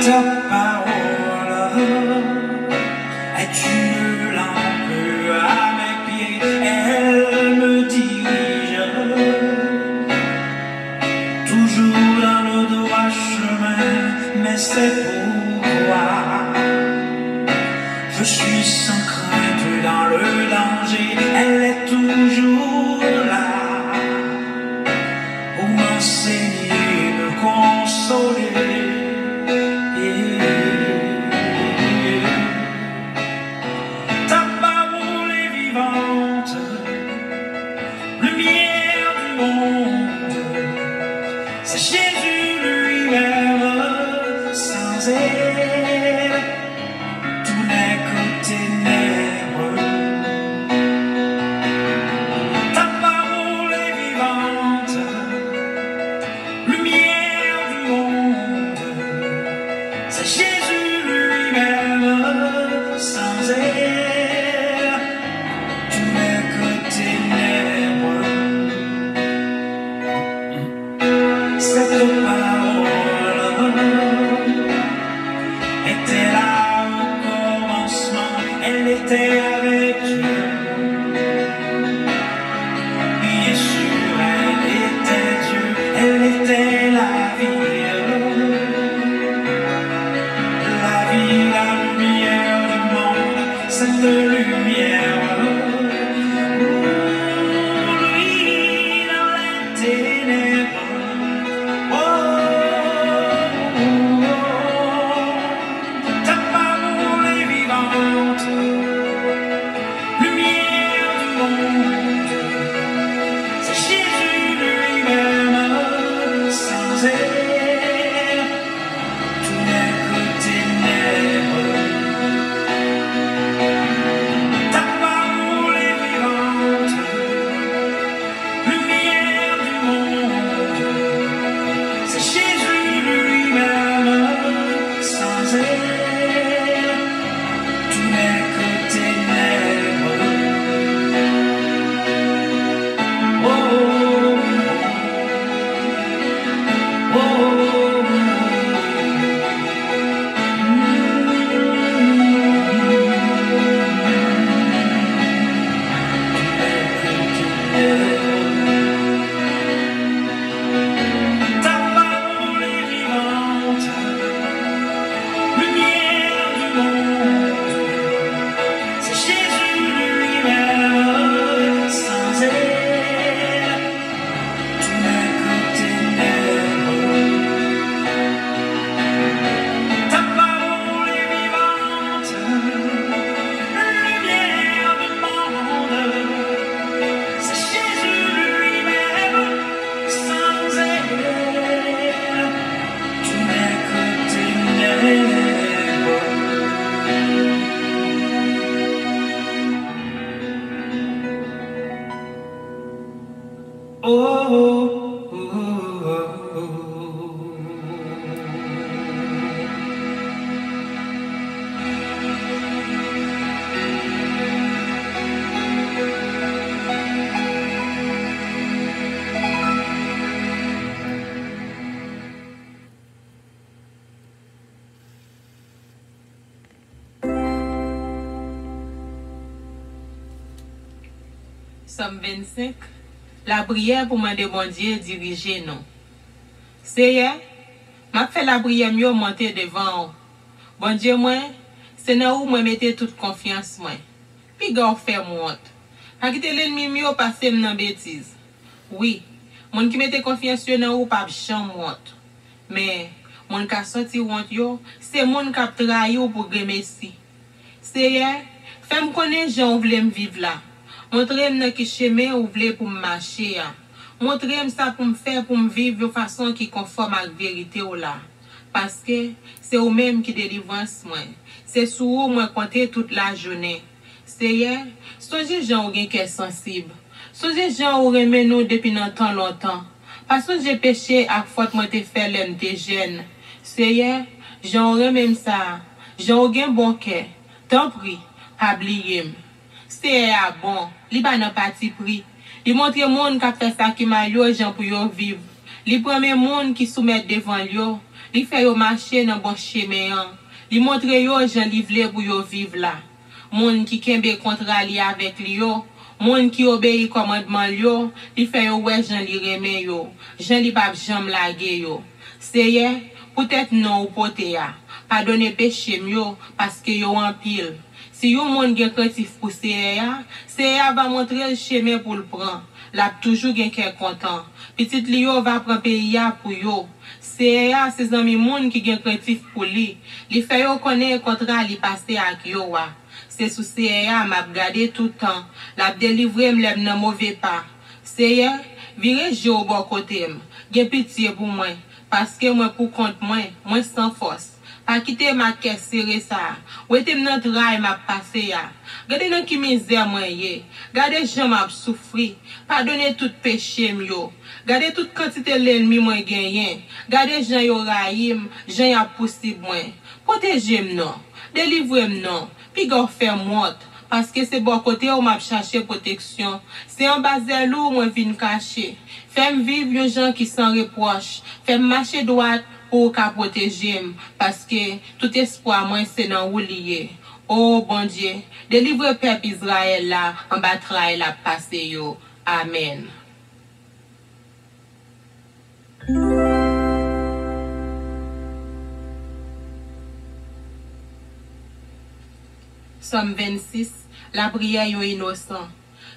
Ta parole est une lampe à mes pieds, elle me dirige toujours dans le droit chemin, mais c'est pourquoi je suis sans crainte dans le danger, elle est toujours là pour m'enseigner, me consoler. Ta parole est vivante, lumière du monde, c'est Jésus lui-même, sans elle, tout n'est que ténèbres. Ta parole est vivante, lumière du monde, c'est Jésus lui-même, sans elle, tout n'est que ténèbres. Cette parole était là au commencement, elle était avec Dieu. Bien sûr, elle était Dieu, elle était la vie, la lumière du monde, cette lumière. Lui dans les ténèbres. Ta parole est vivante, lumière du monde, c'est Jésus lui-même, sans elle, tout n'est que ténèbres. Ta parole est vivante, lumière du monde, c'est Jésus lui-même, sans elle, tout n'est que ténèbres. Oh, oh, oh, ta parole est vivante, lumière du monde, c'est Jésus lui-même, sans elle, tout n'est que ténèbres. Ta parole est vivante, lumière du monde, c'est Jésus lui-même, sans elle, tout n'est que ténèbres. Oh, oh, oh, oh. Somme 25, la prière pour demander bon Dieu diriger nous. C'est hier, m'a fait la prière mieux monter devant. Bon Dieu moi, c'est dans où moi mettez toute confiance moi. Puis gars faire monte. Pas quitter l'ennemi mieux passer dans bêtise. Oui, mon qui mettez confiance dans où pas champ monte. Mais mon qui sorti honte yo, c'est mon qui trahi pour remercier. C'est hier, fais-moi connaître gens où voulez me vivre là. Montrez-moi qui chemin ou voulez pour me marcher. Montrez-moi ça pour me faire pour me vivre de façon qui conforme à la vérité ou là. Parce que c'est vous même qui délivrance moi. C'est sur vous moi compter toute la journée. C'est hier, songez gens ou qui est sensible. Songez gens ou remet nous depuis longtemps. Parce que j'ai péché à faute moi te faire l'homme te jeune. C'est hier, gens remet ça. Gens ou gen bon cœur. Tant pis, pas oublier. C'est bon, li ba nan parti pris. Li montre monde qui fait ça qui mal yo gens pour yo vivre. Li premier monde qui soumet devant yo, Li fait yo marcher dans bon chemin. Li montre yo jan li vle pour yo vivre là. Moun qui kembe contrat li avec li yo, moun qui obéit commandement yo, li fait yo ouais jan li reme yo, jan li pa jam lage yo. Seye, peut-être non ou pote ya. Pardonne péché yo parce que yo en pile. Si yo moun gen kreatif pour seye va montrer le chemin pour le prendre. La toujours gen kè content. Petit li yo va prendre pays ya pour yo. Seye ses amis moun qui gen kreatif pour li. Li fait yo connaît contrat li passé ak yo wa. C'est sous seye m'a gardé tout temps. La délivrer m'lèm nan mauvais pas. Seye, vire je au bon côté m. Gen pitié pour moi parce que moi pour compte moi sans force. Pas quitter ma caisse serré ça. Ou était nan travail m'a passé ya. Gade nan ki misère moi ye. Gade jan m'a souffri. Pardonner tout péché yo. Gade toute quantité l'ennemi moi genyen. Gade jan yo raïm, jan ya possible moi. Protégez-moi non. Délivrez-moi non. Puis go faire monte. Parce que c'est bon côté où m'a cherché protection. C'est en bas de l'eau moi vinn cacher. Fais-moi vivre yon gens qui sans reproche. Fais-moi marcher droite pour qu'à protéger parce que tout espoir moi c'est dans ou lié. Oh bon Dieu, délivre peuple Israël là, en battra la passé yo. Amen. Somme 26, la prière yo innocent.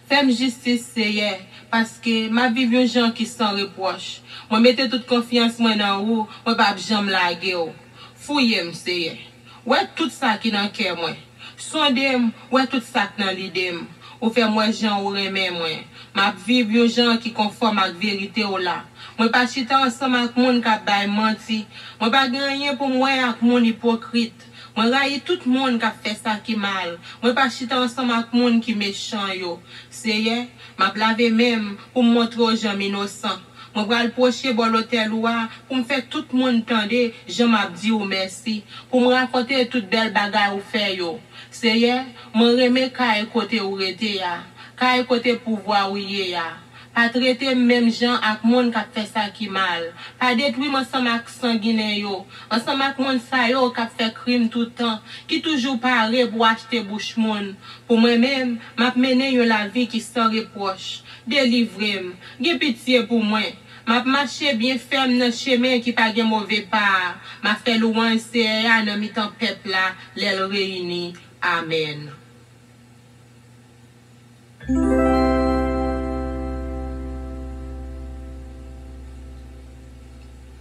Fais-moi justice Seigneur parce que ma vie yon gens qui sans reproche. Moi mettez toute confiance moi dans ou, moi pas jamais laguer ou. Fouillez Seigneur. Ouais tout ça qui dans cœur moi. Sondez-moi, ouais tout ça qui dans l'idée. Ou fait moi gens ou remet moi. Ma vie yon gens qui conforme à la vérité ou là. Moi pas chita ensemble avec moun qui bay menti. Moi pas gagner pour moi avec moun hypocrite. Moi raille tout le monde qui a fait ça qui mal. Moi pas chita ensemble avec moun qui méchant yo. Seigneur, m'a lavé même pour montrer aux gens innocents. Moi pral procher bon l'hôtel ouah pour me faire tout le monde tendre, je m'a dit ou merci pour me raconter toute belle bagarre ou fait yo. Seigneur, moi remet kay côté ou rete ya. Kay côté pouvoir ou yé ya. Pas traiter même gens avec monde qui a fait ça qui mal. Pas détruire ensemble avec sanguinaire yo. Ensemble avec monde ça yo qui a fait crime tout le temps, qui toujours paré pour acheter bouche monde. Pour moi-même, m'a mené yo la vie qui sans reproche. Délivrez-moi, gè pitié pour moi. M'a marché bien ferme dans chemin qui pas gen mauvais pas. M'a fait louange c'est dans mi-temps peuple là, les réunis. Amen.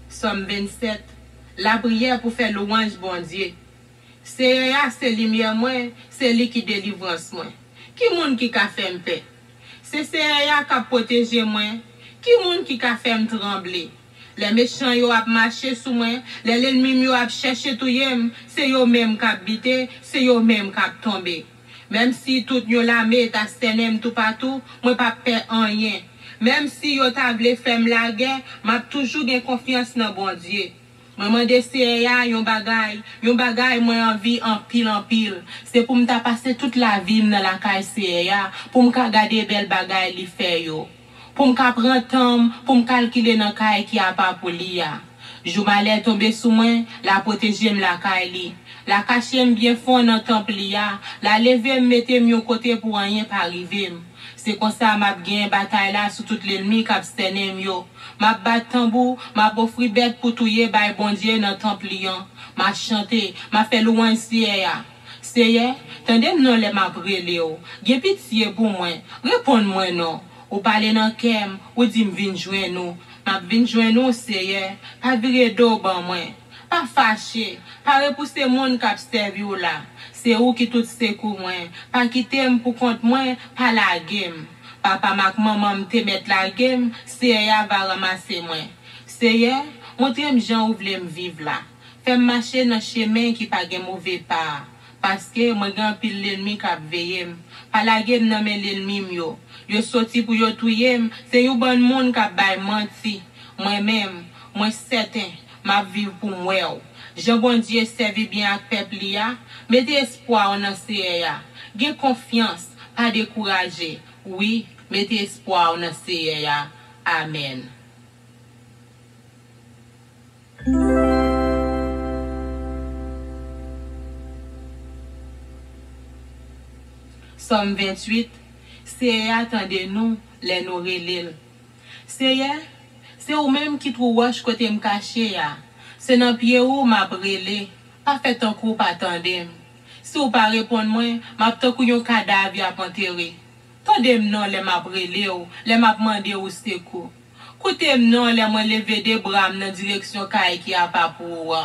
Somme 27, la prière pour faire louange bon Dieu. C'est lumière moi, c'est lui qui délivrance moi. Qui moun qui ka fait paix? C'est qui a protégé moi. Qui moun qui ka fait trembler? Les méchants yo ap marché sous moi, les ennemis yo ap cherché tout yem, c'est yo même qui habité, c'est yo même qui tombé. Même si tout yo la met ta senem tout partout, moi pas peur rien. Même si yo ta vle fèm la guerre, m'a toujours gen confiance dans bon Dieu. Maman de CA yon bagay moi envie en pile. C'est pour m'ta passer toute la vie dans la caille CA, pour m'ka garder belle bagay li fait yo. Pour m'ka prendre temps, pour me calculer dans caille qui a pas pour li ya. Jou malè tomber sous moi, la protéger la caille li. La cacher bien fond dans temple li ya, la lever mettre mon côté pour rien pas arriver. C'est comme ça m'a gagné bataille là sur tout l'ennemi qui abstenem yo. M'a bat tambour, m'a offri bête pour touyer bay bon Dieu dans temple lion. M'a chanté, m'a fait louange Seigneur. Seigneur, tendez non les m'a brûlé yo. Gen pitié pour moi, répondre-moi non. Ou parler dans kem, ou dit me vinn joindre nous. M'a vinn joindre nous Seigneur, pas virer dos ban moi. Pas fâché, pas repousser monde qui observe ou là. C'est où qui tout secours moi. Pas quitter pour compte moi, pas la game. Papa mak maman te mettre la game, Seigneur va ramasser moi. Seigneur, montrez-moi gens où vle me vivre là. Fais marcher dans chemin qui pas gen mauvais pas. Parce que moi grand pile l'ennemi qui a veillé. Pas la game nan men l'ennemi yo. Yo sorti pour yo touyer, c'est yo bon monde qui a bay menti. Moi-même, moi certain m'a vivre pour moi. Jean bon Dieu servi bien avec peuple liya. Mettez espoir en Seigneur. Gardez confiance, pas décourager. Oui, mettez espoir en Seigneur. Amen. Somme 28, c'est attendez-nous, les nous relève. C'est ou même qui trouve côté me caché ya. C'est dans pied ou m'a brûlé. Pas fait un coup pas attendre. Si ou pas répondre moi, m'a tant kou yon cadavre à enterrer. Tandem non les m'a brûlé ou, les m'a demandé ou secours. Koutem non les moi lever des bras dans direction kay qui a pas pour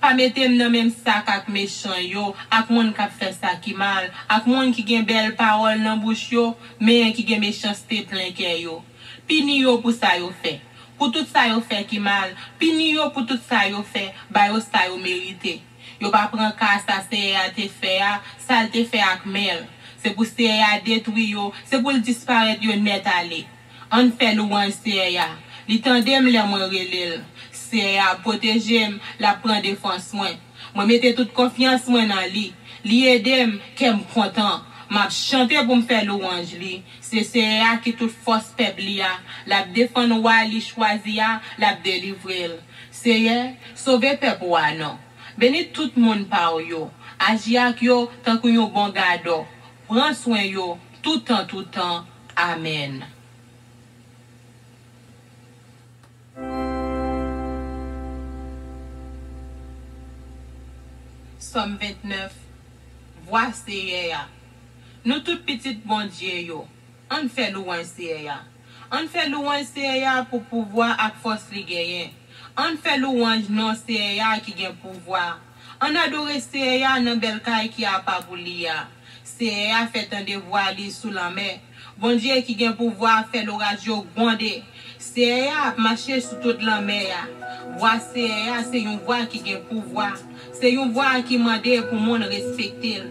pas mettem dans même sac ak méchant yo, ak moun k'ap fait ça qui mal, ak moun qui gen belle parole dans bouche yo, mais qui gen méchanceté plein cœur yo. Pini yo pour ça yo fait. Pour tout ça yo fait qui mal, pini yo pour tout ça yo fait, ba yo ça yo mérité. Yo pas prend cas ça c'est à te faire, ça te fait ak mel. C'est pour c'est à détruire yo, c'est pour disparaître yo net aller. On fait louange c'est ya. Li tandem les moi relèl. C'est à protéger, la prendre défense moi. Moi mettez toute confiance moi dans lui. Li aidem qu'em content. M'a chanter pour me faire louange li. C'est à qui toute force peuple li a, la défendre wa li choisi a, la délivrer. C'est sauver peuple wa non. Béni tout monde par yo. Agi ak yo tant que yo bon gado. Prends soin yo tout temps. Amen. Somme 29. Voici ya. Nous tout petites bon Dieu yo. On fait louange ya. On fait louange ya pour pouvoir ak force li gagner. On fait louange non ya qui gagne pouvoir. On adore ya nan bel kay qui a pas pour li ya. Ya fait un devoir li sous la mer. Bon Dieu qui gagne pouvoir faire l'orage yo gronder. Ya marcher sur toute la mer. Voici ya c'est une voix qui gagne pouvoir. C'est une voix qui m'a dit pour moun respecter.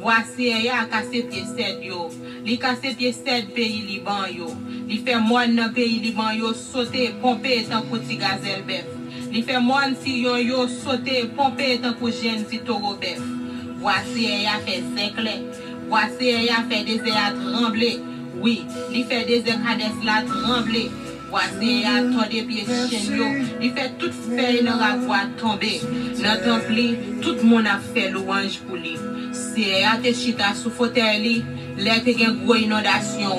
Voici ya cassé pied 7 yo. Li cassé pied 7 pays Liban yo. Li fait moun dans pays Liban yo sauter pomper tant pour ti gazelle bœuf. Li fait moun si yo sauter pomper tant pour jeune ti taureau bœuf. Voici ya fait Zéclé. Voici ya fait désert trembler. Oui, li fait désert Hades la trembler. Voici ya tendé pied chien yo. Li fait toute feuille dans la voie tomber. Dans temple, tout le monde a fait louange pour lui. C'est à te chita sous fauteuil li, là te gen gros inondation.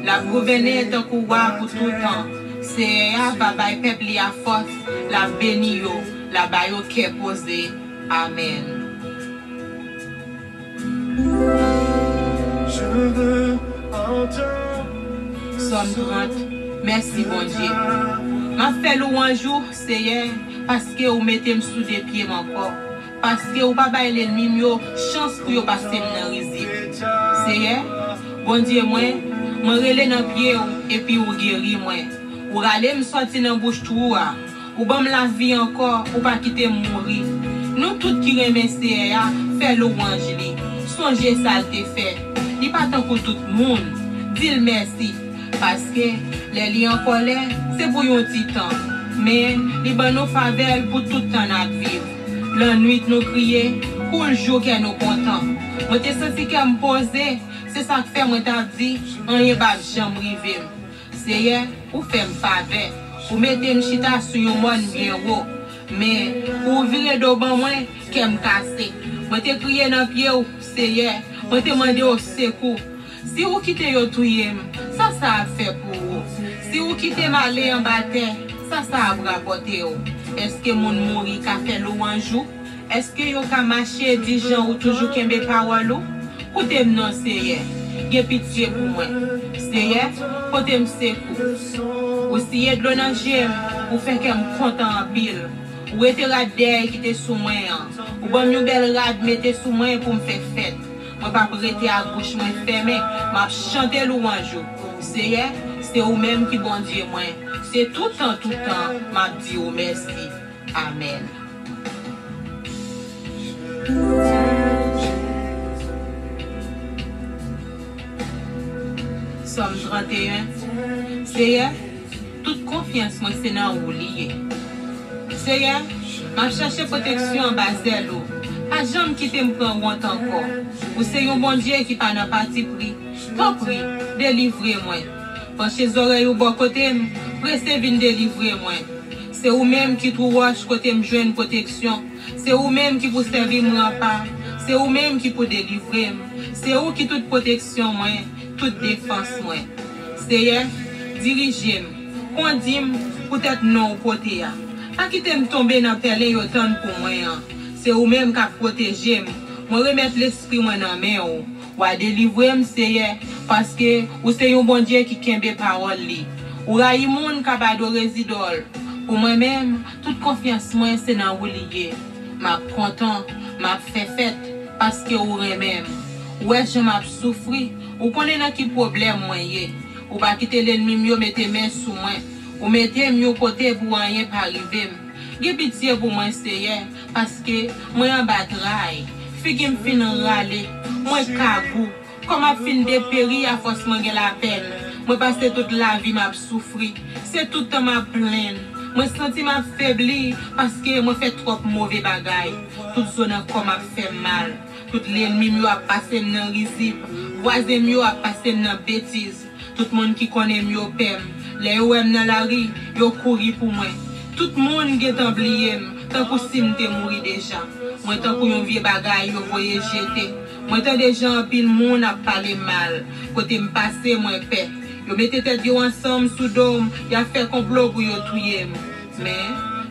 La gouverner tant couwa pour tout temps. C'est à babay peuple li a force, la béni yo, la bayo qui posé. Amen. Je veux entendre. Somme 30. Merci bon Dieu. M'a fait louange Seigneur parce que vous mettez sous des pieds mon corps. Parce que vous pas bailler l'ennemi yo chance pour yo passer dans risible. Seigneur, bon Dieu moi relé dans pied et puis vous guéri moi. Ou aller me sortir dans bouche trou ou bon la vie encore ou pas quitter mourir. Nous tous qui remercier fait louange li. Songez ça te fait. Li pas tant pour tout le monde. Dis merci parce que les liens en colère c'est pour un petit temps. Mais li ban nous faveur pour tout temps à vivre. La nuit nous crier, pour le jour que nous content. Moi te senti que me poser, c'est ça que fait moi t'a dit, on y pas jamais river. Seigneur, ou fait me faveur, ou mettez me chita sur un monde bien haut. Mais ou virer de ban moi que me casser. Moi te crier dans pied ou Seigneur, moi te demander au secours. Si vous quittez yo touyer, ça a fait pour vous. Si vous quittez m'aller en bataille, ça a rapporté vous. Est-ce que mon mouri ka fait louange? Est-ce que yo ka marcher 10 gens ou toujours kembe parole ou? Koute non Seigneur. Gè pitié pour moi. Seigneur, kote m secours. Ou si de l'eau dans j'aime, ou fait que me content en pile. Ou ete radè qui te sous moi. Ou bon yon bel rad mette sous moi pour me faire fête. Moi pas prêter à bouche moi fermée, m'a chanter louange. Seigneur, c'est ou même qui bon Dieu moi. C'est tout temps, m'a dit ou merci. Amen. Somme 31. Seigneur, toute confiance moi c'est dans ou lié. Seigneur, m'a cherché protection en bas de l'eau. Pas jamais quitter me prendre honte encore. Ou c'est un bon Dieu qui pas dans parti pris. Tant prie, délivrez-moi. Penchez les oreilles au bon côté, pressez vin délivrer moi. C'est vous-même qui trouve côté me joindre protection. C'est vous-même qui vous servir moi pas. C'est vous-même qui peut délivrer. C'est vous qui toute protection, moi, toute défense, moi. Seigneur, dirigez-moi. Conduisez-moi, peut-être non au côté. Pas quitter me tomber dans terre autant pour moi. C'est vous-même qui protégez moi. Moi remettre l'esprit moi dans main ou à délivrer Seigneur parce que vous c'est un bon Dieu qui kembe parole li. Ou raï moun kabado résidol. Pour moi-même, toute confiance moi c'est dans vous lié. M'a content, m'a fait fête parce que vous même. Ouais, je m'a souffri. Ou connaît dans qui problème moi yé. Ou pas quitter l'ennemi mieux mettre main sous moi. Ou mettez mieux côté pour rien pas arriver. Gè pitié pour moi Seigneur parce que moi en bataille. Fi me fin râler. Moi kagou. Comment fin dépérir à force moi la peine. Moi passer toute la vie m'a souffri. C'est tout temps m'a plaine. Moi senti m'a faibli parce que moi fait trop mauvais bagay. Tout zone comme m'a fait mal. Tout l'ennemi mieux a passé dans risible. Voisin mieux a passé dans bêtise. Tout le monde qui connaît mieux pem. Les ouem dans la rue, yo couri pour moi. Tout le monde qui est oublié, tant que si m'te mouri déjà. Moi tant que yon vieux bagay yo voye jeter. Moi tant des gens pile monde a parlé mal. Côté me passer moi paix. Yo mette tête yo ensemble sous dôme, y a fait complot pour yo tuer. Mais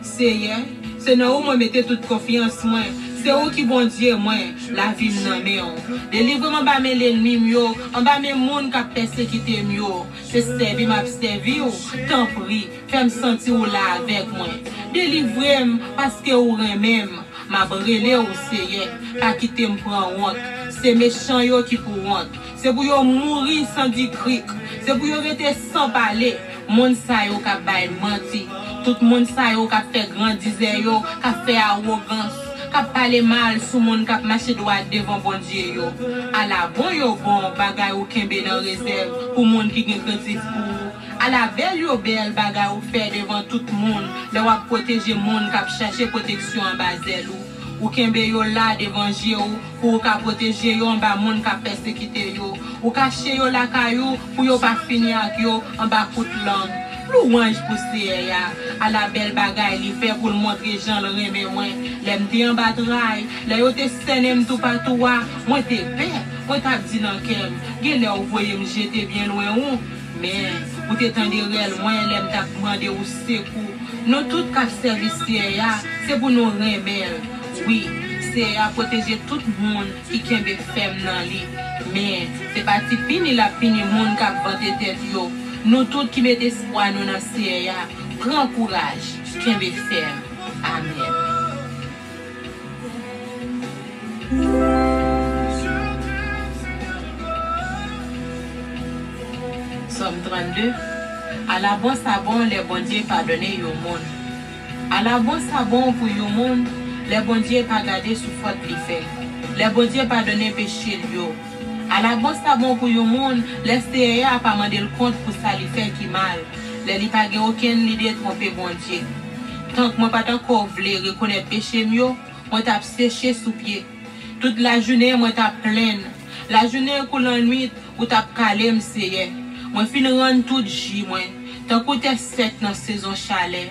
c'est non où moi mette toute confiance moi. C'est où qui bon Dieu moi la vie nan men. Délivrement ba men l'ennemi mio, en ba men moun qui persécuté mio. C'est servi m'a servi ou tant prie, fais me sentir ou là avec moi. Délivrez-moi parce que ou même m'a brûlé ou Seigneur, pas quitter me prendre honte. C'est méchant yo qui pour honte. C'est pour yo mourir sans dire cric. C'est pour yo rester sans parler. Moun sa yo ka bay menti. Tout moun sa yo ka fait grandiser yo, ka fait arrogance. Kap parler mal sous moun kap marcher droit devant bon Dieu yo. À la bon yo bon bagay ou kembe dans réserve pour moun qui gen crédit pour. À la belle yo belle bagay ou faire devant tout moun. Le wap protéger moun kap chercher protection en bazel ou kembe yo là devant Dieu pour ka protéger yo en bas moun kap persécuter yo. Ou cacher yo la kayou pour yo pas finir ak yo en bas kout langue. Louange pour Seigneur, à la belle bagaille, il fait pour le montrer Jean le remet moins. L'aime te en bataille, là yo te sènem tout partout, moi te paix, moi t'as dit dans kem, gè là vous voyez me jeter bien loin ou, mais vous te tendez réel moins, l'aime t'a demandé ou secours. Nous tout cap service Seigneur, c'est pour nous remettre. Oui, Seigneur protéger tout le monde qui kembe femme dans li. Mais c'est pas si fini la fini monde cap vanter tête yo. Nous tous qui mettons espoir nous dans Seigneur, grand courage, qu'un be ferme. Amen. Somme 32. À la bon sabon, les bons dieux pardonnent au monde. À la bon sabon pour le monde, les bons dieux pas garder sous faute li fait. Les bons dieux pardonnent péché yo. À la bon sabon pour le monde, les Seigneur a pas mandé le compte pour ça li fait qui mal. Les li pas aucune idée de tromper bon Dieu. Tant que moi pas encore voulu reconnaître péché mieux, moi t'a séché sous pied. Toute la journée moi t'a pleine. La journée coule en nuit ou t'a calé me Seigneur. Moi fin rendre tout jour moi. Tant que t'es sec dans saison chaleur.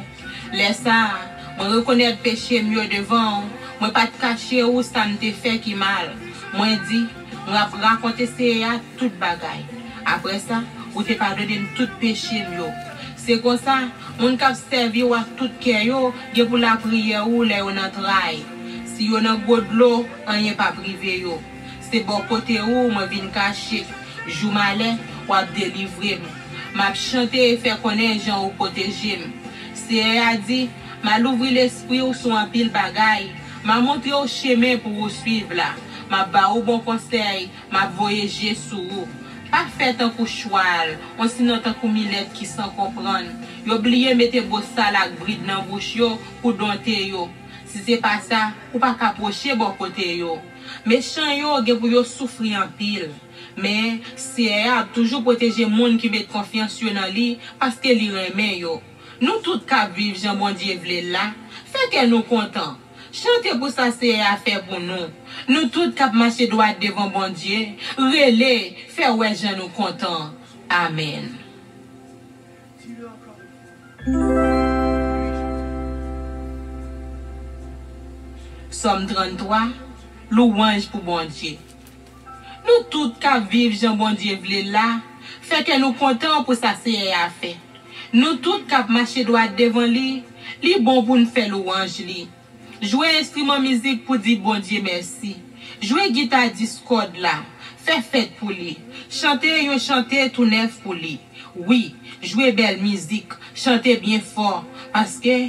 Laisse ça, moi reconnaître péché mieux devant. Moi pas te cacher où ça me fait qui mal. Moi dit on va raconter Seigneur toute bagaille. Après ça, vous te pardonnez tout péché mieux. C'est comme ça, on cap servi ou tout cœur yo, pour la prière ou les on travail. Si on a god l'eau, on n'y pas privé yo. C'est bon côté où moi vinn cacher. Jou malin ou a délivrer. M'a chanter et faire connaître gens ou protéger. Seigneur a dit, m'a l'ouvrir l'esprit ou son en pile bagaille. M'a montré au chemin pour vous suivre là. M'a ba au bon conseil, m'a voyager sous vous. Pas fait un coup choual, on sinon un coup millette qui sans comprendre. Yo oublié mettre beau salade bride dans bouche yo pour dompter yo. Si c'est pas ça, ou pas capocher bon côté yo. Méchant yo gen pour yo souffrir en pile. Mais c'est a toujours protéger monde qui met confiance dans lui parce que li remet yo. Nous tout cap vivre Jean bon Dieu vle là, fait que nous content. Chantez pour ça c'est à faire pour nous. Nous tous cap marcher droit devant bon Dieu, relais, faire ouais gens nous content. Amen. Somme 33. louange pour bon Dieu. Nous tous qui vivons Jean bon Dieu vle là, fait que nous contents pour ça c'est a fait. Nous tous qui marcher droit devant lui, li bon pour nous faire louange li. Jouer instrument musique pour dire bon Dieu merci. Jouer guitare discorde là, faire fête pour lui. Chanter tout neuf pour lui. Oui, jouer belle musique, chanter bien fort parce que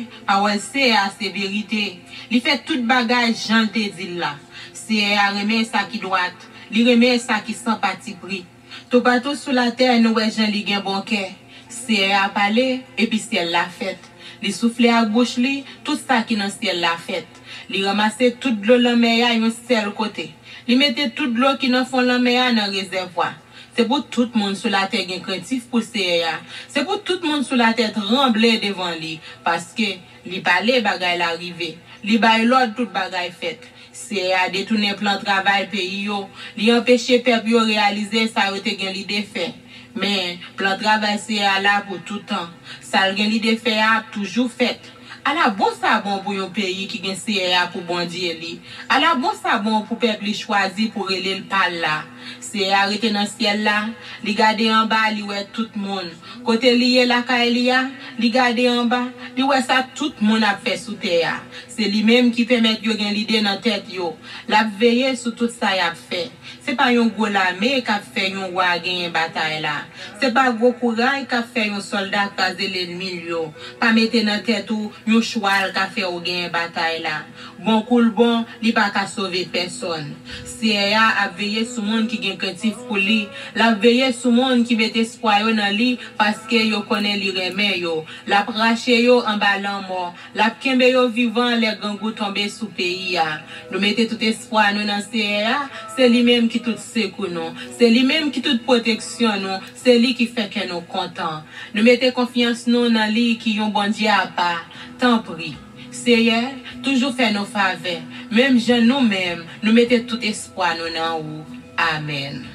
c'est à c'est vérité. Il fait toute bagage Jean te dit là. C'est à remettre ça qui droite, il remet ça qui sans parti pris. Tout partout sur la terre nous Jean li gen bon cœur. C'est à parler et puis c'est la fête. Li souffler à gauche li, tout ça qui dans ciel la fête. Li ramasser toute l'eau la mer à un seul côté. Li mette toute l'eau qui dans fond la mer dans réservoir. C'est pour tout le monde sur la terre qui craintif pour CA. C'est pour tout le monde sur la terre trembler devant lui parce que li parler bagay l'arrivée. Li bay l'ordre tout bagay fait. CA détourner plan travail pays yo, li empêcher peuple yo réaliser ça yo te gen l'idée fait. Mais plan travail CA là pour tout temps. Ça gen l'idée fait a toujours fait. À la bon ça bon pour un pays qui gen CA pour bon Dieu li. À la bon ça bon pour peuple choisi pour aller le par là. C'est arrêté dans ciel là, li gade en bas, li ouais tout le monde. Côté lié la Kaelia, li gade en bas, li ouais ça tout le monde a fait sous terre. C'est lui même qui permet yo gen l'idée dans tête yo. La veiller sur tout ça y a fait. C'est pas un gros l'armée qui a fait un roi gagner bataille là. C'est pas gros courage qui a fait un soldat caser l'ennemi yo. Pas mettre dans tête ou un cheval qui a fait ou gagner bataille là. Bon cool bon, li pas ka sauver personne. C'est a veiller sur monde qui gen craintif pour lui, la veiller sur monde qui met espoir yo dans lui parce que yo connaît li remet yo, la rache yo en bas mort, la kembe yo vivant les gangou tomber sous pays a. Nous mettez tout espoir nous dans CA, c'est lui même qui tout secours nous, c'est lui même qui toute protection nous, c'est lui qui fait que nous contents. Nous mettez confiance nous dans lui qui yon bon Dieu à part. Tant pis. Seigneur, toujours fait nos faveurs. Même je nous-mêmes, nous mettons tout espoir nous dans vous. Amen.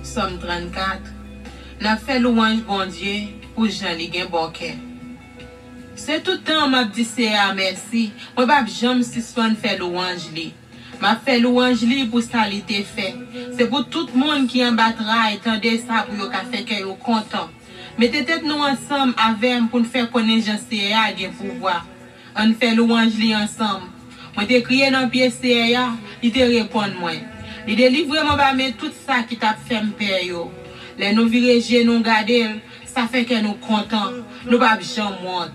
Somme 34. N'a fait louange bon Dieu pour Jean li gen bon cœur. C'est tout le temps m'a dit c'est merci. Moi pas jamais si soin fait louange li. M'a fait louange li pour ça li te fait. C'est pour tout le monde qui en battra et tendez ça pour yo ka fait que yo content. Mettez tête nous ensemble avec pour nous faire connaître Jean CA gen pouvoir. On fait louange li ensemble. Moi te crié dans pied CA, il te répond moi. Il délivre moi ba mettre tout ça qui t'a fait me père yo. Les nous virer nous garder, ça fait que nous content. Nous pas jamais monte.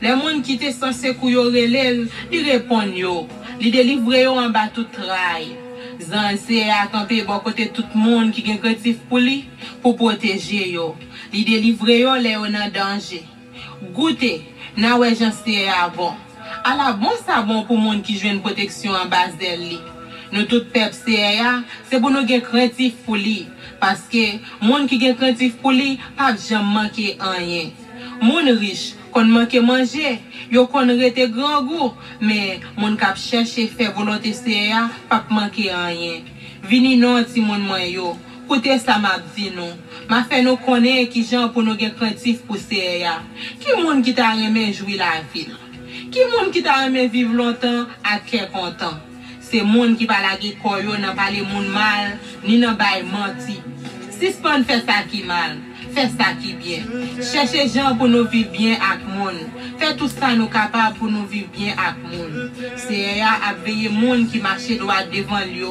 Les gens qui étaient censés courir relève, ils répondent yo. Ils délivrent yo en bas tout trail. Zan CA camper bon côté tout le monde qui gen craintif pour lui pour protéger yo. Ils délivrent yo les en danger. Goûtez, na ouais Jean CA bon. À la bon ça bon pour monde qui joue une protection en base d'elle. Nous tout peuple CA, c'est pour nous gen craintif pour lui parce que monde qui gen craintif pour lui pas jamais manquer rien. Monde riche qu'on manque manger, yo kon rete grand goût, mais mon k'ap chercher faire volonté CA pas manquer rien. Vini non ti moun mwen yo, koute ça m'a dit nous. M'a fait nous connaître qui gens pour nous gen craintif pour CA. Qui moun qui t'a aimé jouir la ville? Qui moun qui t'a aimé vivre longtemps à quel content? C'est moun qui pa la ge koyo nan parler moun mal, ni nan bay menti. Si spon fait ça qui mal, fait ça qui bien. Cherchez gens pour nous vivre bien avec moun. Fait tout ça nous capable pour nous vivre bien avec moun. C'est à veiller moun qui marche droit devant lui.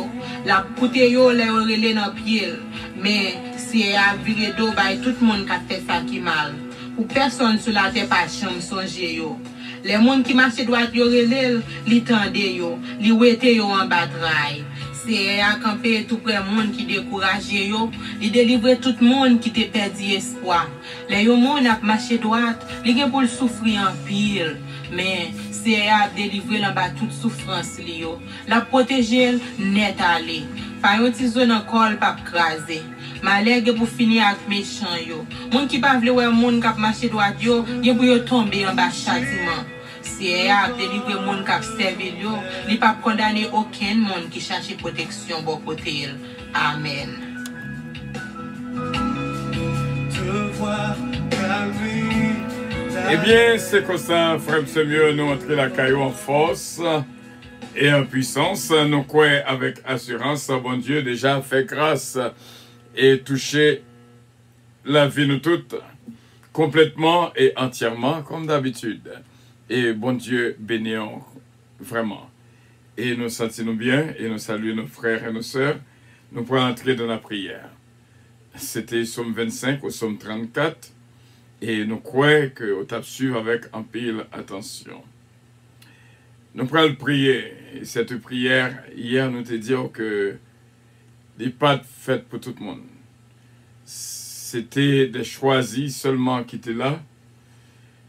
La poute yo les relé dans pied. Mais c'est à virer dos bay tout monde qui fait ça qui mal. Pour personne sur la terre pas chambre songer yo. Les moun qui marche droit yo relé, li tande yo, li wete yo en bataille. C'est à camper tout près monde qui décourage yo, il délivre tout le monde qui te perdu espoir. Les yo monde a marché droite, li gen pour souffrir en pile, mais c'est à délivrer en bas toute souffrance li yo. La protéger net aller. Pas yon ti zone encore pas craser. Malègue pour finir avec méchant yo. Moun qui pa vle wè moun k'ap marché droite yo, yon pour yo tomber en bas châtiment. C'est à délivrer moun k'ap servi yo, li pa condamner aucun monde qui cherche protection bon côté. Amen. Te voir calmer ta Eh bien, c'est comme ça, frère, c'est mieux, nous entrer la caillou en force et en puissance. Nous croyons avec assurance, bon Dieu, déjà fait grâce et touché la vie nous toutes, complètement et entièrement, comme d'habitude. Et bon Dieu, bénissons vraiment. Et nous sentons bien et nous saluons nos frères et nos sœurs. Nous pourrons entrer dans la prière. C'était Somme 25 au Somme 34. Et nous croyons que nous tapons suivre avec un pile attention. Nous pourrons prier. Et cette prière, hier, nous te disons que les pas faites pour tout le monde. C'était des choisis seulement qui étaient là.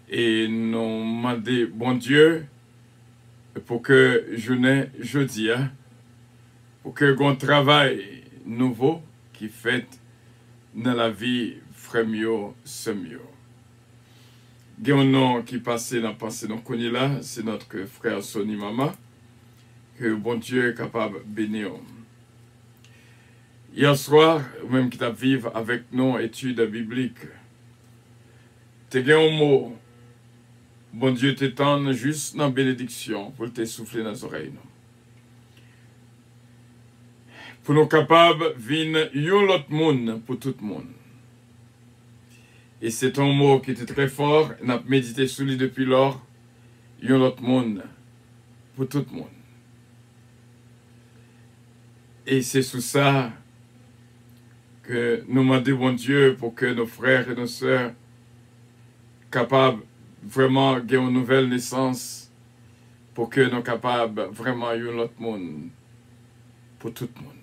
Et nous demandons, bon Dieu, pour que je n'ai jeudi, pour que un travail nouveau qui fait dans la vie frère mieux, c'est mieux. Il y a un nom qui passe dans le passé, donc on est là, c'est notre frère Sonny Mama, que bon Dieu est capable de bénir. Hier soir, même qui t'a vivre avec nous, études bibliques, tu as un mot, bon Dieu t'étend juste dans la bénédiction pour te souffler dans les oreilles. Pour nous capables de venir un autre monde pour tout le monde. Et c'est un mot qui était très fort, on a médité sur lui depuis lors, un autre monde pour tout le monde. Et c'est sous ça que nous demandons bon Dieu pour que nos frères et nos sœurs capables vraiment de une nouvelle naissance, pour que nous soyons capables vraiment un autre monde pour tout le monde.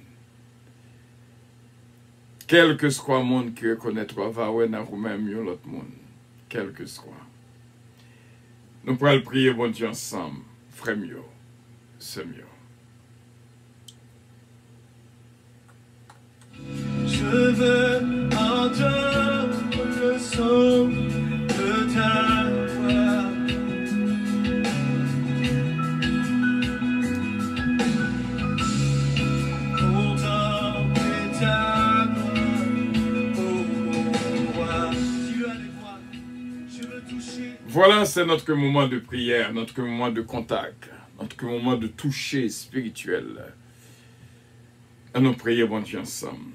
Quel que soit le monde qui reconnaît toi, va ouais dans nous-mêmes mieux l'autre monde. Quel que soit. Nous pourrons prier, bon Dieu, ensemble. Frère mieux, c'est mieux. Je veux entendre le son de ta voix. Contempler ta gloire, oh mon roi. Tu as les voix, je veux toucher. Voilà, c'est notre moment de prière, notre moment de contact, notre moment de toucher spirituel. Et nous prions, bon Dieu, ensemble.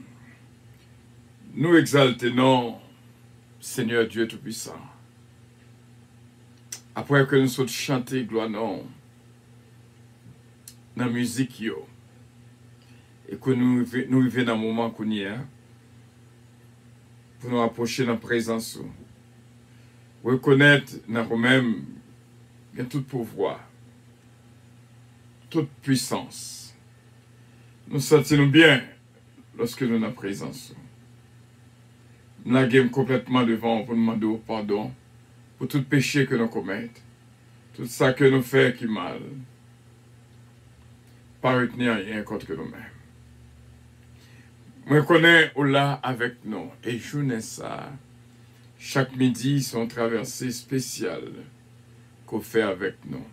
Nous exaltons, Seigneur Dieu Tout-Puissant. Après que nous sommes chantés, gloire non, dans la musique, yo, et que nous vivons dans le moment qu'on y est, pour nous approcher dans la présence, reconnaître dans nous-mêmes tout pouvoir, toute puissance. Nous sentons bien lorsque nous sommes dans la présence. Nous sommes complètement devant pour nous demander pardon pour tout péché que nous commettons, tout ça que nous faisons qui est mal, pas retenir rien contre nous-mêmes. Je connais là avec nous et je ne ça. Chaque midi, son traversée spéciale qu'on fait avec nous.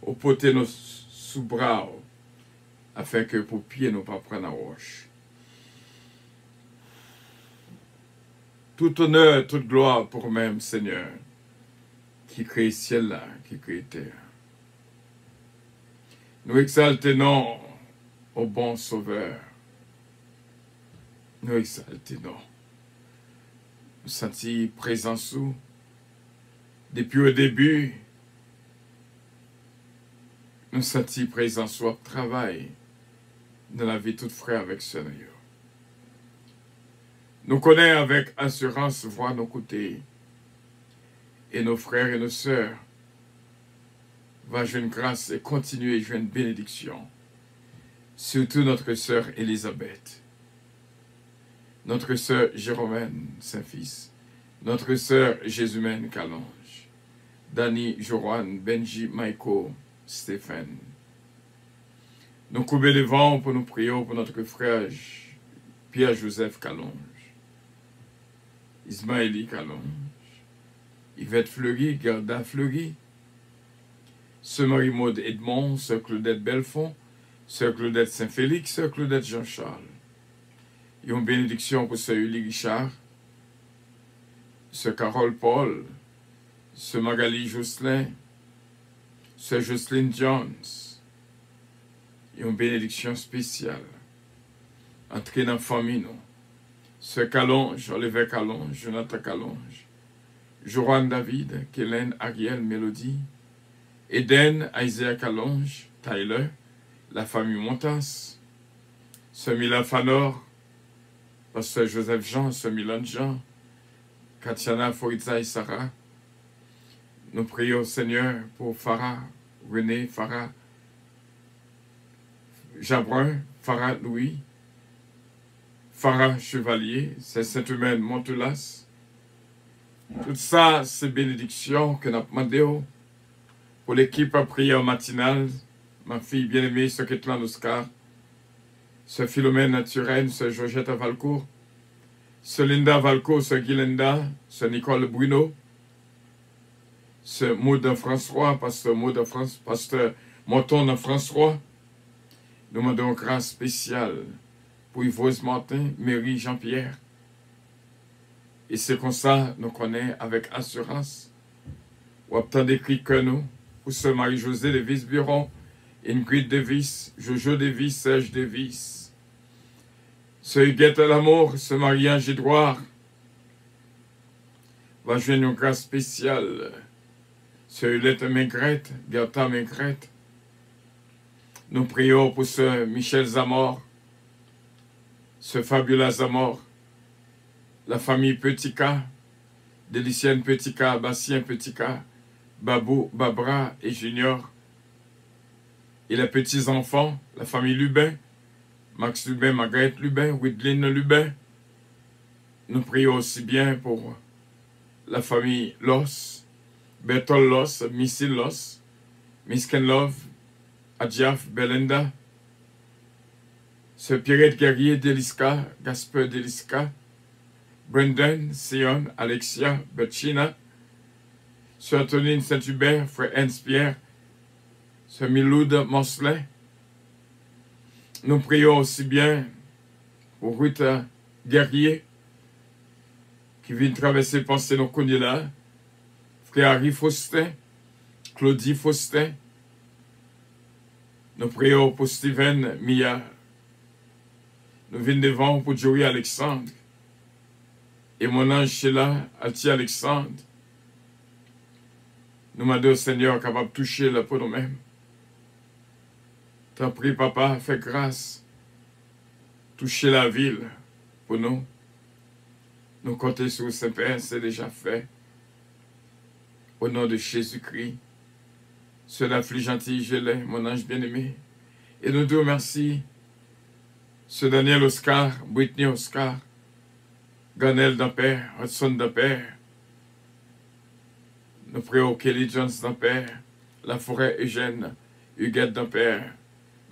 Au poté nos sous-bras, afin que pour pied nous pas prendre la roche. Tout honneur, toute gloire pour même, Seigneur, qui crée ciel là, qui crée terre. Nous exaltons au bon Sauveur. Nous exaltons. Nous sentons présent sous. Depuis le début, nous sentons présent sous travail dans la vie toute frère avec Seigneur. Nous connaissons avec assurance voir nos côtés et nos frères et nos sœurs va jouer une grâce et continuer à jouer une bénédiction. Surtout notre sœur Elisabeth, notre sœur Jérôme Saint-Fils, notre sœur Jésumène Calonge, Dani Joran, Benji, Michael, Stéphane. Nous coupons les vents pour nous prier pour notre frère Pierre-Joseph Calonge, Ismaëli Calonge, Yvette Fleury, Gerda Fleury, Sœur Marie-Maude Edmond, Sœur Claudette Belfond, Sœur Claudette Saint-Félix, Sœur Claudette Jean-Charles. Et une bénédiction pour Sœur Uli Richard, Sœur Carole Paul, ce Magali Jocelyn, ce Jocelyn Jones, une bénédiction spéciale. Entrer dans la famille, nous. Ce Calonge, Oliver Calonge, Jonathan Calonge, Joran David, Kellen, Ariel, Mélodie, Eden, Isaiah Calonge, Tyler, la famille Montas, ce Milan Fanor, Pasteur Joseph Jean, ce Milan Jean, Katiana, Foritza et Sarah. Nous prions, Seigneur, pour Farah, René, Farah, Jabrin, Farah Louis, Farah Chevalier, c'est Saint-Humaine Montelas. Tout ça, c'est bénédiction que nous avons demandé pour l'équipe à prière matinale, ma fille bien-aimée, ce Ketlan Oscar, ce Philomène Naturel, ce Georgette Valcourt, ce Linda Valcourt, ce Guilenda, ce Nicole Bruno, ce Maud François, pasteur Maud France, pasteur Monton François. Nous demandons grâce spéciale pour Yves Martin, Mary Jean-Pierre. Et c'est comme ça nous connaissons avec assurance. Ou obtenir écrit que nous, pour ce Marie-Josée Davis Buron, Ingrid Davis, Jojo Davis, Serge Davis. Ce Huguette Lamour, ce Marie-Ange Edouard, va jouer une grâce spéciale. Ce Hulette Maingrette, Gerta Maingrette. Nous prions pour ce Michel Zamor, ce Fabiola Zamor, la famille Petika, Délicienne Petika, Bastien Petika, Babou, Babra et Junior, et les petits-enfants, la famille Lubin, Max Lubin, Margaret Lubin, Widline Lubin. Nous prions aussi bien pour la famille Loss, Bertol Loss, Missy Loss, Misken Love, Adjaf Belinda, ce Pierrette Guerrier Deliska, Gasper Deliska, Brendan, Sion, Alexia, Betchina, ce Antonine Saint-Hubert, frère Hans Pierre, ce Miloud Mosley. Nous prions aussi bien pour Ruth Guerrier, qui vient traverser penser nos connus là, frère Harry Faustin, Claudie Faustin. Nous prions pour Steven Mia. Nous venons devant pour Joey Alexandre. Et mon ange Sheila, Alti Alexandre. Nous demandons au Seigneur capable de toucher la peau nous-mêmes. T'en prie, papa, fais grâce. Toucher la ville pour nous. Nous comptons sur le Saint-Père, c'est déjà fait. Au nom de Jésus-Christ. Cela plus gentil, je l'ai, mon ange bien-aimé. Et nous te remercions. Ce Daniel Oscar, Britney Oscar, Ganel d'Ampère, Hudson d'Ampère. Nous prions Kelly Jones d'Ampère, La Forêt Eugène, Huguette d'Ampère,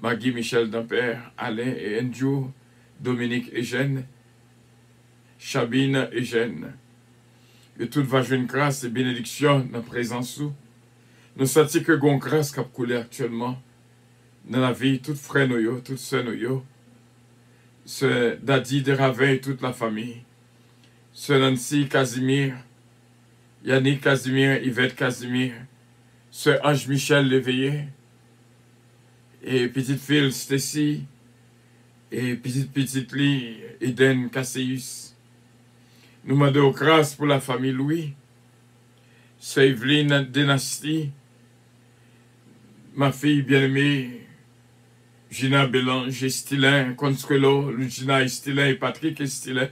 Maggie Michel d'Ampère, Alain et Andrew, Dominique Eugène, Chabine Eugène. Et tout va jouer une grâce et bénédiction dans la présence. Nous sentons que une grâce qui a coulé actuellement dans la vie, toute frère nous, toute soeur nous, ce Daddy de Ravin et toute la famille, ce Nancy Casimir, Yannick Casimir, Yvette Casimir, ce Ange Michel Léveillé, et petite fille Stacy, et petite Lee, Eden Casseus. Nous demandons grâce pour la famille Louis, ce Evelyne Dynastie, ma fille bien-aimée, Gina Bélange, Estilin, Consuelo, Lugina Estilin et Patrick Estilin.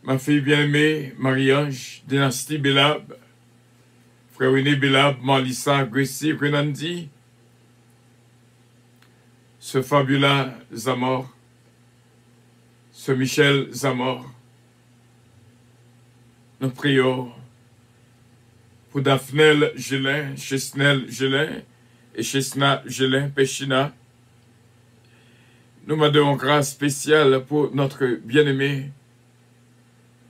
Ma fille bien-aimée, Marie-Ange, Dynastie Belab, frère René Belab, Marlissa, Gracie, Renandi, ce Fabula Zamor, ce Michel Zamor. Nous prions pour Daphnel Gelin, Chesnel Gelin et Chesna Gelin, Péchina. Nous demandons grâce spéciale pour notre bien-aimé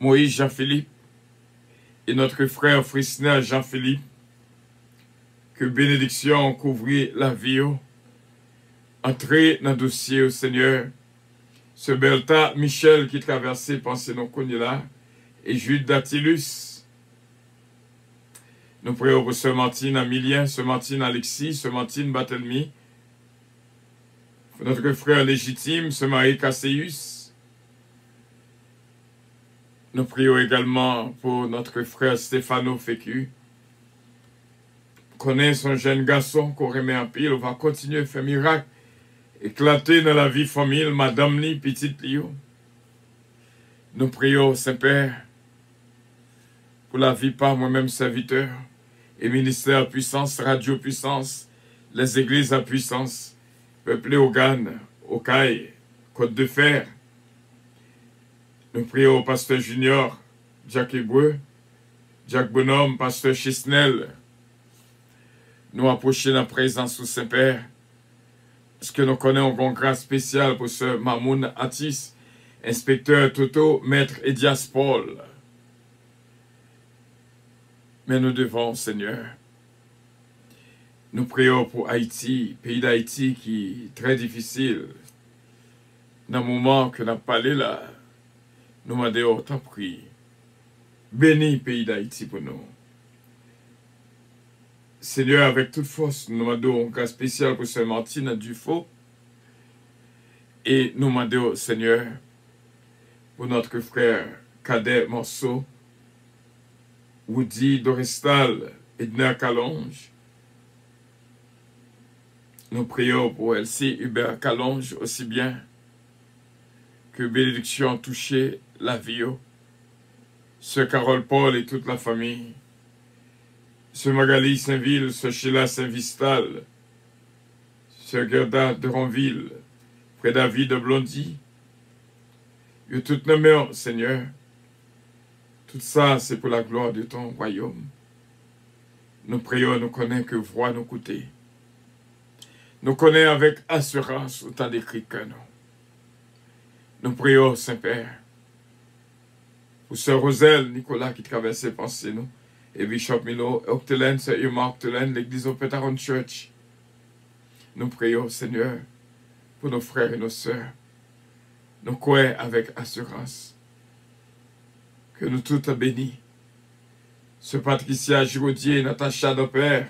Moïse Jean-Philippe et notre frère Frisna Jean-Philippe. Que bénédiction couvrit la vie. Entrez dans le dossier au Seigneur. Ce Bertha Michel qui traversait pensez nos connus là et Jude Datilus. Nous prions pour Sœur Martine Amilien, Sœur Martine Alexis, Sœur Martine Barthélemy, pour notre frère légitime, Sœur Marie Casséus. Nous prions également pour notre frère Stéphano Fécu. Connaît son jeune garçon qu'on remet en pile, on va continuer à faire miracle, éclater dans la vie famille, Madame Li, petite Lio. Nous prions, Saint-Père, pour la vie par moi-même serviteur, et ministère à puissance, radio puissance, les églises à puissance, peuplé au Gane, au Caille, Côte de Fer. Nous prions au pasteur Junior, Jacques Eboueux, Jacques Bonhomme, pasteur Chisnel. Nous approchons la présence du Saint-Père, parce que nous connaissons une grâce spéciale pour ce Mamoun Atis, inspecteur Toto, maître Edias Paul. Mais nous devons, Seigneur, nous prions pour Haïti, pays d'Haïti qui est très difficile. Dans le moment que nous avons parlé là, nous demandons, t'en prie, bénis le pays d'Haïti pour nous. Seigneur, avec toute force, nous demandons un cas spécial pour Sœur Martine Dufaux. Et nous demandons, Seigneur, pour notre frère Cadet Morceau, Woody Doristal, Edna Calonge. Nous prions pour Elsie Hubert Calonge aussi bien que bénédiction touché la vie. Sœur Carole Paul et toute la famille. Sœur Magali Saint-Ville, Sœur Sheila Saint-Vistal, Sœur Gerda de Ronville, Frère David de Blondie. Et toutes nos mères, Seigneur. Tout ça, c'est pour la gloire de ton royaume. Nous prions, nous connaissons que voix nous coûter. Nous connaissons avec assurance autant d'écrits que nous. Nous prions, Saint-Père, pour Sœur Roselle, Nicolas qui traversait pensée nous, et Bishop Milo, Octelaine, Sœur Irma Octelaine, l'Église au Pétaron Church. Nous prions, Seigneur, pour nos frères et nos sœurs. Nous croyons avec assurance que nous tous bénis. Ce Patricia Giraudier, Natacha Dopère,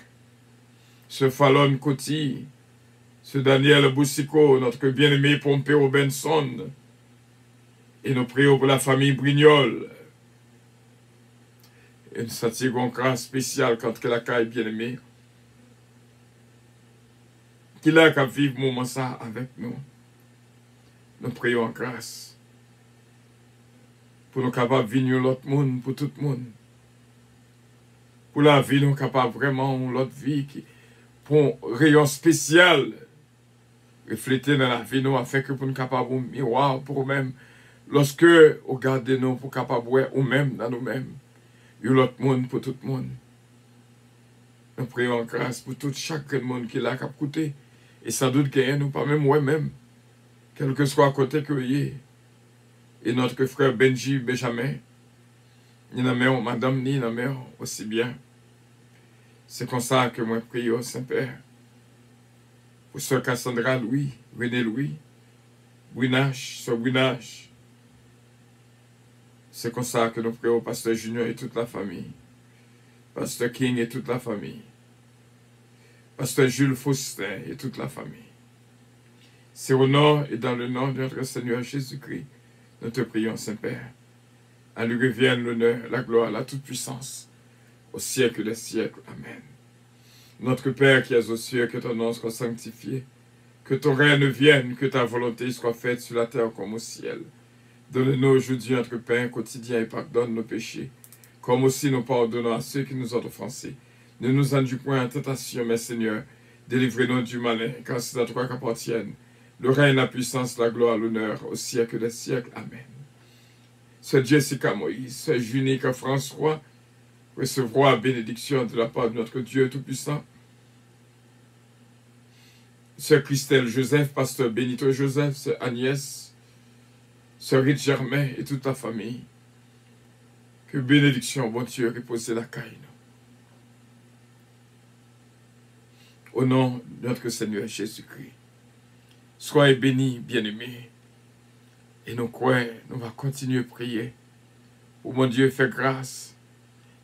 ce Fallon Coty, ce Daniel Boussico, notre bien-aimé Pompeo Benson, et nous prions pour la famille Brignol. Et nous sentirons une grâce spéciale quand la caille bien-aimée, qu'il a qu'à vivre moment ça avec nous. Nous prions en grâce pour nous capables de venir l'autre monde, pour tout le monde. Pour la vie, nous capables vraiment l'autre vie qui, pour un rayon spécial, refléter dans la vie, nous, afin que pour nous capables de miroir pour nous-mêmes, lorsque on regarde nous, pour capables de nous-mêmes dans nous-mêmes, et l'autre monde pour tout le monde. Nous prions en grâce pour tout chaque monde qui l'a capté, et sans doute qu'il y a nous, pas même moi-même, quel que soit à côté que y est. Et notre frère Benji Benjamin, ni la mère, madame, ni la mère aussi bien. C'est comme ça que moi prie au Saint-Père. Pour Sœur Cassandra Louis, René Louis, Brinache, Sœur Brinache. C'est comme ça que nous prions au Pasteur Junior et toute la famille. Pasteur King et toute la famille. Pasteur Jules Faustin et toute la famille. C'est au nom et dans le nom de notre Seigneur Jésus-Christ, nous te prions, Saint-Père. À lui revienne l'honneur, la gloire, la toute-puissance, au siècle des siècles. Amen. Notre Père qui es aux cieux, que ton nom soit sanctifié, que ton règne vienne, que ta volonté soit faite sur la terre comme au ciel. Donne-nous aujourd'hui notre pain quotidien et pardonne nos péchés, comme aussi nous pardonnons à ceux qui nous ont offensés. Ne nous induis point en tentation, mais Seigneur, délivrez-nous du malin, car c'est à toi qu'appartiennent le règne, la puissance, la gloire, l'honneur, au siècle des siècles. Amen. Sœur Jessica Moïse, Sœur Junique François, recevoir la bénédiction de la part de notre Dieu Tout-Puissant. Sœur Christelle Joseph, Pasteur Benito Joseph, Sœur Agnès, Sœur Rite Germain et toute la famille. Que bénédiction, bon Dieu, repose la caille. Au nom de notre Seigneur Jésus-Christ. Soyez bénis, bien-aimés. Et nous croyons, nous allons continuer à prier. Pour mon Dieu, faire grâce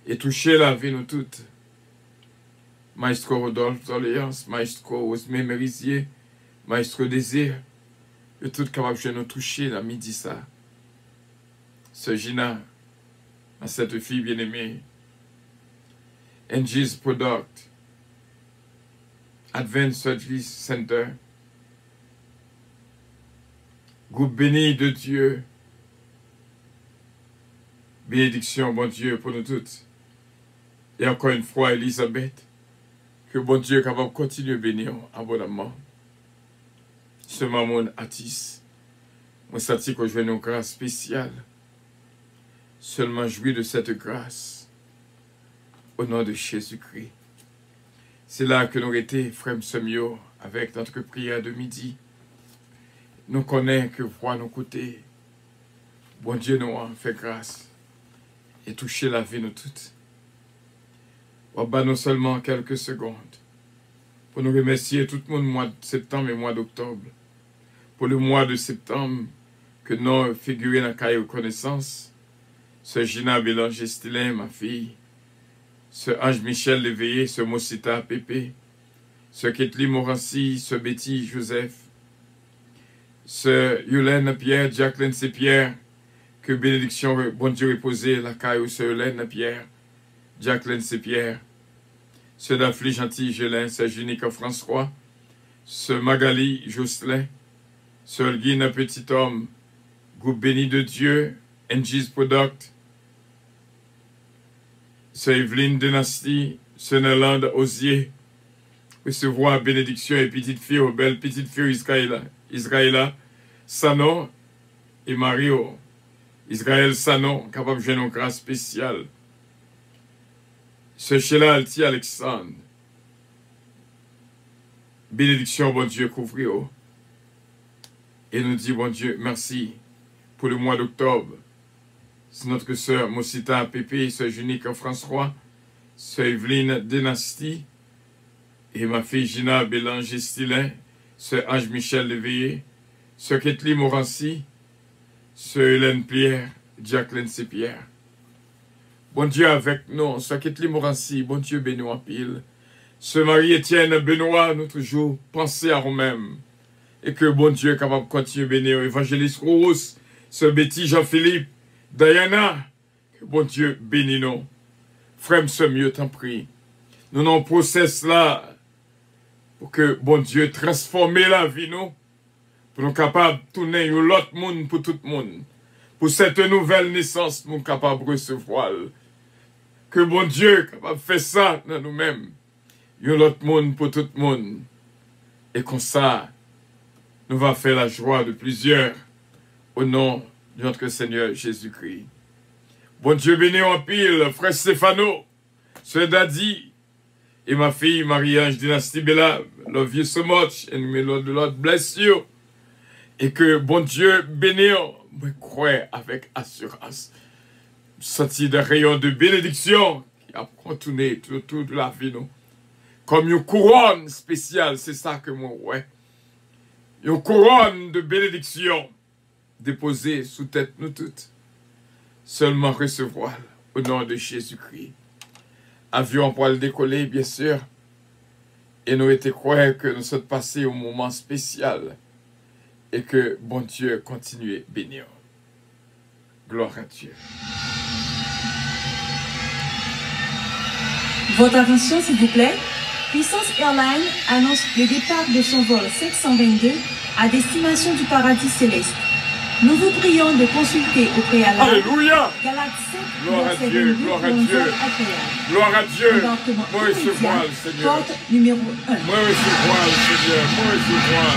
et toucher la vie nous toutes. Maestro Rodolphe d'Orléans, Maestro Osmé Mérisier, Maestro Désir, et tout capable de nous toucher la midi ça. Sœur Gina, à cette fille bien-aimée, NG's Product, Advanced Surgery Center, groupe béni de Dieu, bénédiction, bon Dieu, pour nous toutes. Et encore une fois, Elisabeth, que bon Dieu est capable de continuer à bénir abondamment. Seulement mon Atis, moi senti que je vais une grâce spéciale. Seulement jouir de cette grâce au nom de Jésus-Christ. C'est là que nous étions, frère Semio, avec notre prière de midi. Nous connaissons que voix nous côtés. Bon Dieu nous a fait grâce et touché la vie nous toutes. On va non seulement quelques secondes pour nous remercier tout le monde mois de septembre et mois d'octobre. Pour le mois de septembre, que nous figurons dans la cahier connaissance. Sœur Gina Bélanger Stilin, ma fille. Sœur Ange Michel Léveillé, Sœur Mosita Pépé. Sœur Ketli Morancy, Sœur Betty Joseph. Sœur Yolène Pierre, Jacqueline C. Pierre. Que bénédiction, bon Dieu, reposer la caille, Sœur Yolène Pierre. Jacqueline C. Pierre. Sœur Daphne Gentil Gélin, Sœur Junique François. Sœur Magali Jocelyn. Sœur Guine Petit Homme. Groupe béni de Dieu. NG's Product. Sœur Evelyne Dynastie, Sœur Nolande Osier, recevoir bénédiction et petite fille, belle petite fille Israëla, Sano et Mario, Israël Sano, capable de jouer une grâce spéciale. Sœur Sheila Alti Alexandre, bénédiction, bon Dieu, couvrir. Et nous dit, bon Dieu, merci pour le mois d'octobre. C'est notre sœur Mosita Pépé, sœur Junique François, sœur Evelyne Dynastie, et ma fille Gina Bélanger Stilin, sœur Ange Michel Léveillé, sœur Ketli Morancy, sœur Hélène Pierre, Jacqueline C. Pierre. Bon Dieu avec nous, sœur Ketli Morancy, bon Dieu béni en pile. Sœur Marie-Étienne Benoît, nous toujours penser à nous-mêmes. Et que bon Dieu est capable de continuer à bénir. Évangéliste Rose, sœur Betty Jean-Philippe, Diana, que bon Dieu bénisse nous. Frère, ce mieux, t'en prie. Nous n'en process là pour que bon Dieu transforme la vie nous. Pour nous capables de tourner l'autre monde pour tout le monde. Pour cette nouvelle naissance, nous sommes capables de recevoir. Que bon Dieu est capable de faire ça dans nous-mêmes. L'autre monde pour tout le monde. Et comme ça, nous va faire la joie de plusieurs au nom de notre Seigneur Jésus-Christ. Bon Dieu béni en pile, frère Stéphano, sœur Daddy, et ma fille Marie-Ange Dynastie Bella, love you so much, and may the Lord bless you. Et que bon Dieu béni, je crois avec assurance, sentir des rayons de bénédiction qui a continué tout autour de la vie, nous. Comme une couronne spéciale, c'est ça que moi, ouais. Une couronne de bénédiction déposée sous tête nous toutes. Seulement recevoir au nom de Jésus-Christ. Avion pour le décoller, bien sûr. Et nous étions croyants que nous sommes passés au moment spécial. Et que bon Dieu continue à bénir. Gloire à Dieu. Votre attention, s'il vous plaît. Puissance Airlines annonce le départ de son vol 522 à destination du paradis céleste. Nous vous prions de consulter au préalable Alléluia! Galaxie 7, Gloire à Dieu, gloire à Dieu. Gloire à Dieu. Moi recevoir le Seigneur. Porte numéro 1. Moi recevoir le Seigneur. Moi recevoir.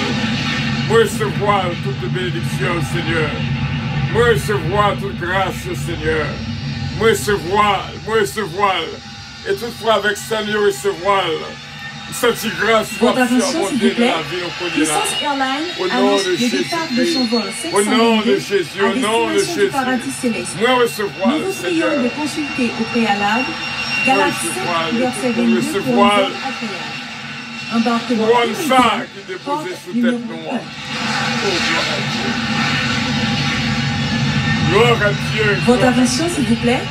Moi recevoir toute bénédiction, Seigneur. Moi recevoir toute grâce, Seigneur. Moi recevoir. Moi recevoir. Et toutefois avec ça, nous recevoir. Cette grâce soit surmontée de la vie au Puissance Airlines au nom annonce de le départ de son vol Au nom de 522 Jésus, à au nom de destination du Jésus. paradis céleste. Moi recevoir Nous le vous Seigneur. prions de consulter au préalable Galaxie 7, verset 22 pour un recevoir vol agréable. Embarquement Couronne ça immédiat. qui est Porte déposée sous numéro tête nous. 1. Gloire à Dieu. Votre attention, s'il vous plaît.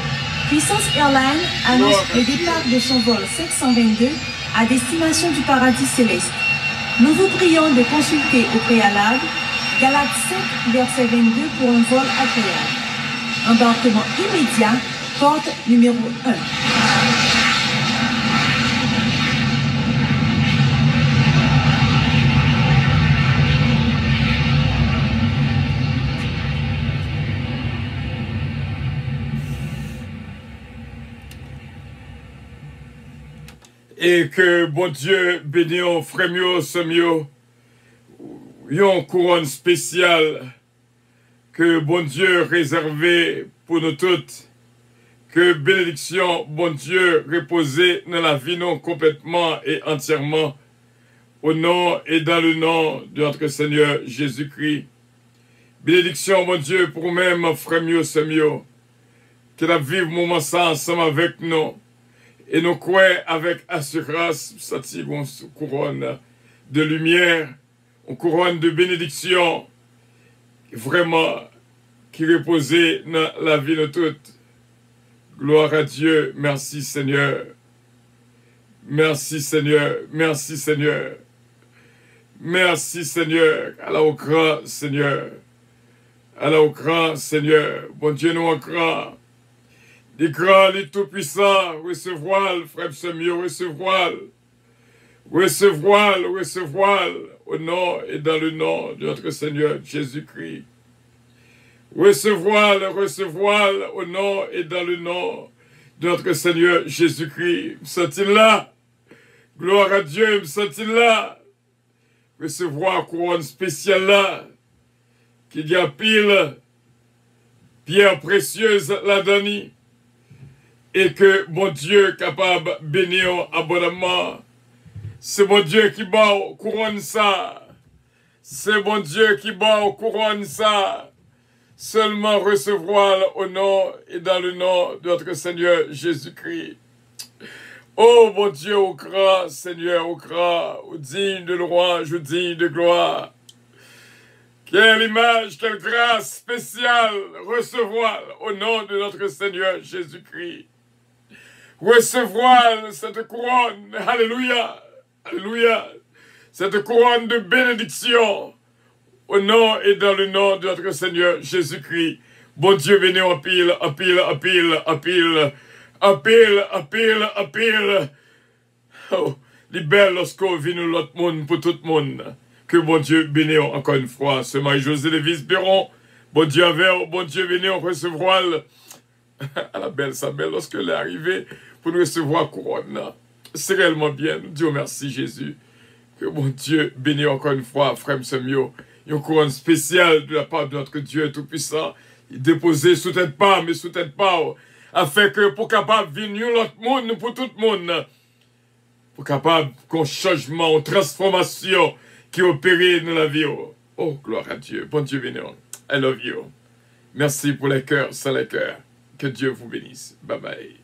Puissance Airlines annonce le départ de son vol 522 à destination du paradis céleste. Nous vous prions de consulter au préalable Galates 5, verset 22 pour un vol agréable. Embarquement immédiat, porte numéro 1. Et que bon Dieu bénisse frère mio, sœur mio, une couronne spéciale que bon Dieu réservé pour nous toutes. Que bénédiction, bon Dieu, reposer dans la vie non complètement et entièrement au nom et dans le nom de notre Seigneur Jésus-Christ. Bénédiction, bon Dieu, pour même frère mio, sœur mio, que la vive moment ça ensemble avec nous. Et nous croyons avec assurance, sentir une couronne de lumière, une couronne de bénédiction, vraiment, qui reposait dans la vie de toutes. Gloire à Dieu, merci Seigneur. Merci Seigneur, merci Seigneur. Merci Seigneur, Allah au grand Seigneur. Allah au grand Seigneur, bon Dieu nous au grand. Les grands, les tout-puissants, recevoir, frère Samuel, recevoir, recevoir, recevoir, au nom et dans le nom de notre Seigneur Jésus-Christ. Recevoir, recevoir, au nom et dans le nom de notre Seigneur Jésus-Christ. Me sens-il là? Gloire à Dieu, me sens-il là? Recevoir couronne spéciale là, qui y a pile, pierre précieuse là-dedans. Et que mon Dieu capable de bénir abondamment. C'est mon Dieu qui bat couronne ça. C'est mon Dieu qui bat couronne ça. Seulement recevoir au nom et dans le nom de notre Seigneur Jésus-Christ. Oh mon Dieu, au grand Seigneur, au grand, au digne de louange, au digne de gloire. Quelle image, quelle grâce spéciale recevoir au nom de notre Seigneur Jésus-Christ. Recevoir cette couronne, alléluia, alléluia, cette couronne de bénédiction, au nom et dans le nom de notre Seigneur Jésus-Christ. Bon Dieu, venez en pile, en pile, en pile, en pile, en pile, en pile, en pile. Oh, libère lorsqu'on vit nous l'autre monde pour tout le monde. Que bon Dieu bénisse encore une fois. Ce Marie-Josée Lévis Béron, bon Dieu avec, bon Dieu venez en recevoir à la belle sa belle lorsque elle est arrivée pour nous recevoir couronne. C'est réellement bien. Nous disons merci Jésus. Que bon Dieu bénisse encore une fois, frère Samuel. Une couronne spéciale de la part de notre Dieu Tout-Puissant. Il déposé sous tête pas, mais sous tête pas. Afin que pour capable venir l'autre monde, pour tout le monde. Pour capable qu'on changement, une transformation qui opère dans la vie. Oh, gloire à Dieu. Bon Dieu bénisse. I love you. Merci pour les cœurs, sans les cœurs. Que Dieu vous bénisse. Bye bye.